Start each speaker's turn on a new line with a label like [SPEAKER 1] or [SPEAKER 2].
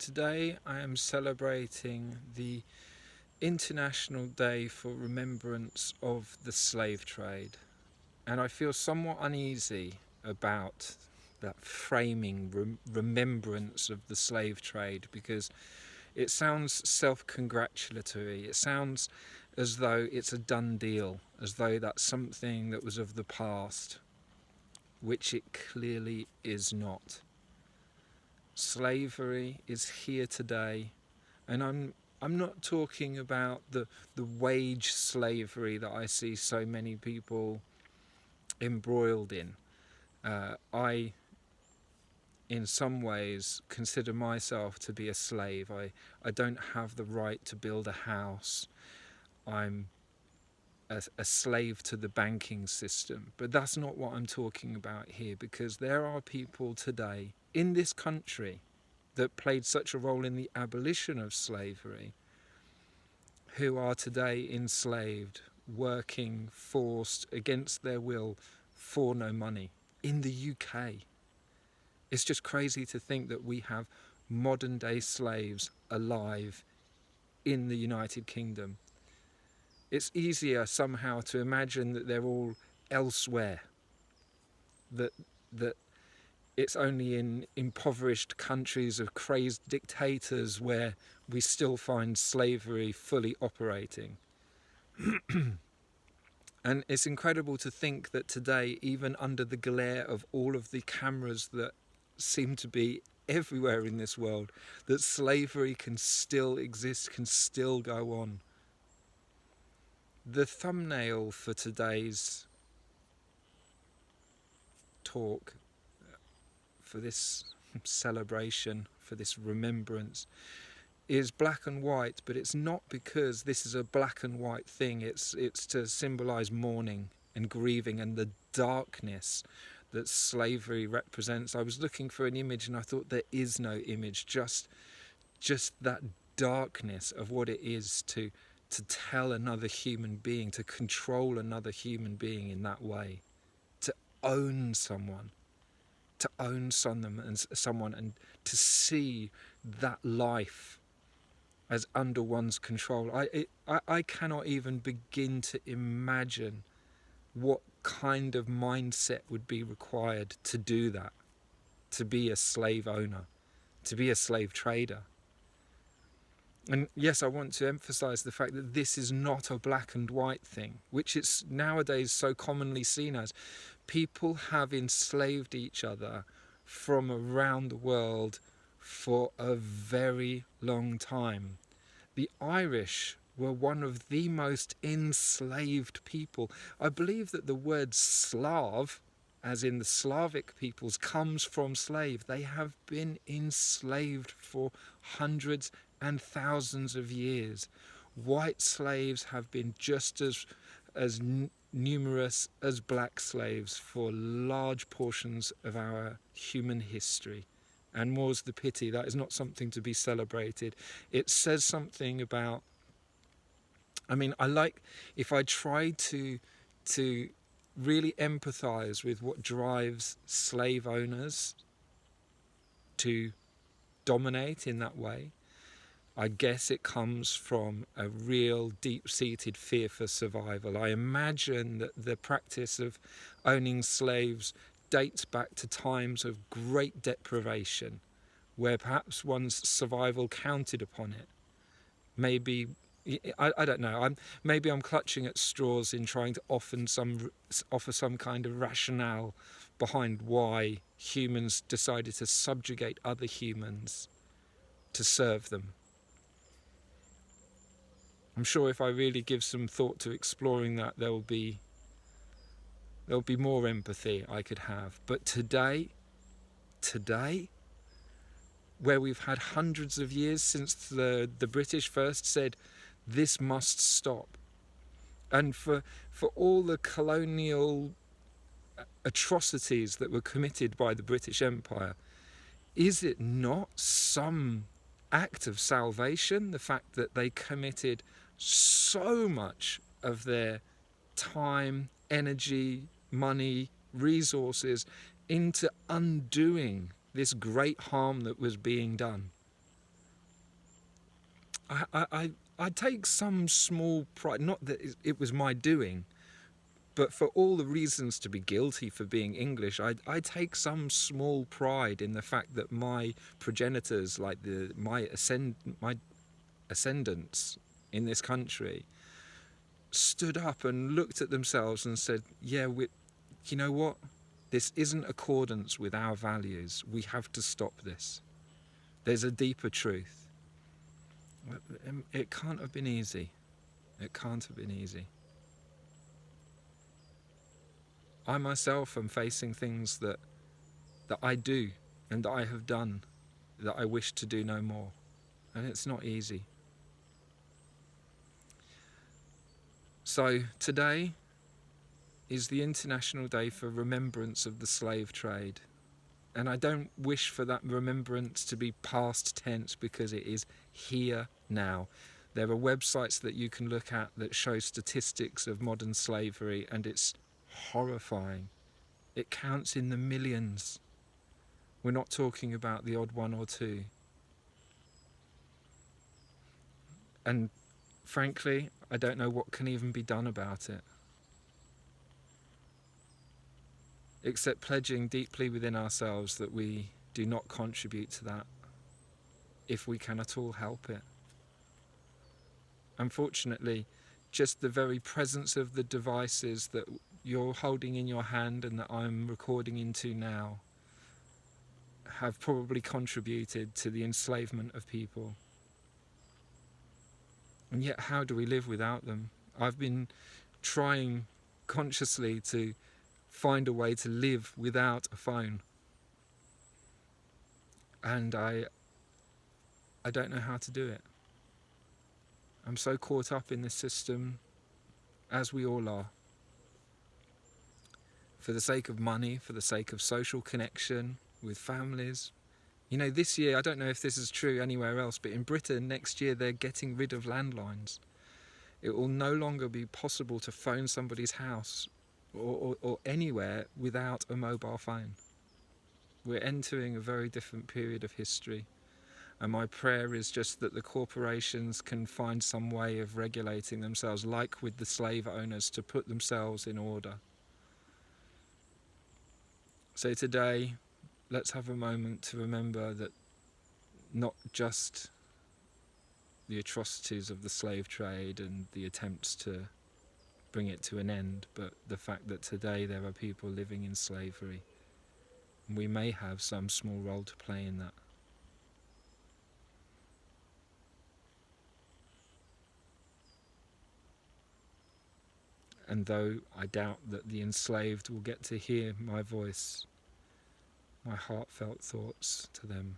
[SPEAKER 1] Today I am celebrating the International Day for Remembrance of the Slave Trade, and I feel somewhat uneasy about that framing, remembrance of the slave trade, because it sounds self-congratulatory. It sounds as though it's a done deal, as though that's something that was of the past, which it clearly is not. Slavery is here today, and I'm not talking about the wage slavery that I see so many people embroiled in. I, in some ways, consider myself to be a slave. I don't have the right to build a house. I'm a slave to the banking system. But that's not what I'm talking about here, because there are people today in this country that played such a role in the abolition of slavery, who are today enslaved, working, forced, against their will, for no money. In the UK, it's just crazy to think that we have modern day slaves alive in the United Kingdom. It's easier somehow to imagine that they're all elsewhere, that it's only in impoverished countries of crazed dictators where we still find slavery fully operating. And it's incredible to think that today, even under the glare of all of the cameras that seem to be everywhere in this world, that slavery can still exist, can still go on. The thumbnail for today's talk, for this celebration, for this remembrance, is black and white, but it's not because this is a black and white thing. It's to symbolize mourning and grieving and the darkness that slavery represents. I was looking for an image and I thought there is no image, just that darkness of what it is to tell another human being, to control another human being in that way, to own someone, and to see that life as under one's control. I cannot even begin to imagine what kind of mindset would be required to do that, to be a slave owner, to be a slave trader. And yes, I want to emphasize the fact that this is not a black and white thing, which it's nowadays so commonly seen as. People have enslaved each other from around the world for a very long time. The Irish were one of the most enslaved people. I believe that the word Slav, as in the Slavic peoples, comes from slave. They have been enslaved for hundreds and thousands of years. White slaves have been just as numerous as black slaves for large portions of our human history. And more's the pity, that is not something to be celebrated. It says something about, if I try to really empathize with what drives slave owners to dominate in that way, I guess it comes from a real deep-seated fear for survival. I imagine that the practice of owning slaves dates back to times of great deprivation, where perhaps one's survival counted upon it. Maybe, I don't know, maybe I'm clutching at straws in trying to offer some kind of rationale behind why humans decided to subjugate other humans to serve them. I'm sure if I really give some thought to exploring that, there'll be more empathy I could have. But today, where we've had hundreds of years since the British first said, this must stop, and for all the colonial atrocities that were committed by the British Empire, is it not some act of salvation, the fact that they committed so much of their time, energy, money, resources into undoing this great harm that was being done? I take some small pride, not that it was my doing, but for all the reasons to be guilty for being English, I take some small pride in the fact that my progenitors, like my ascendants in this country, stood up and looked at themselves and said, "Yeah, you know what? This isn't accordance with our values. We have to stop this. There's a deeper truth." It can't have been easy. It can't have been easy. I myself am facing things that I do and that I have done that I wish to do no more. And it's not easy. So today is the International Day for Remembrance of the Slave Trade. And I don't wish for that remembrance to be past tense, because it is here now. There are websites that you can look at that show statistics of modern slavery, and it's horrifying. It counts in the millions. We're not talking about the odd one or two. And frankly, I don't know what can even be done about it, except pledging deeply within ourselves that we do not contribute to that if we can at all help it. Unfortunately, just the very presence of the devices that you're holding in your hand and that I'm recording into now have probably contributed to the enslavement of people. And yet, how do we live without them? I've been trying consciously to find a way to live without a phone. And I don't know how to do it. I'm so caught up in this system, as we all are. For the sake of money, for the sake of social connection with families. You know, this year, I don't know if this is true anywhere else, but in Britain next year they're getting rid of landlines. It will no longer be possible to phone somebody's house or anywhere without a mobile phone. We're entering a very different period of history. And my prayer is just that the corporations can find some way of regulating themselves, like with the slave owners, to put themselves in order. So today, let's have a moment to remember that not just the atrocities of the slave trade and the attempts to bring it to an end, but the fact that today there are people living in slavery. And we may have some small role to play in that. And though I doubt that the enslaved will get to hear my voice, my heartfelt thoughts to them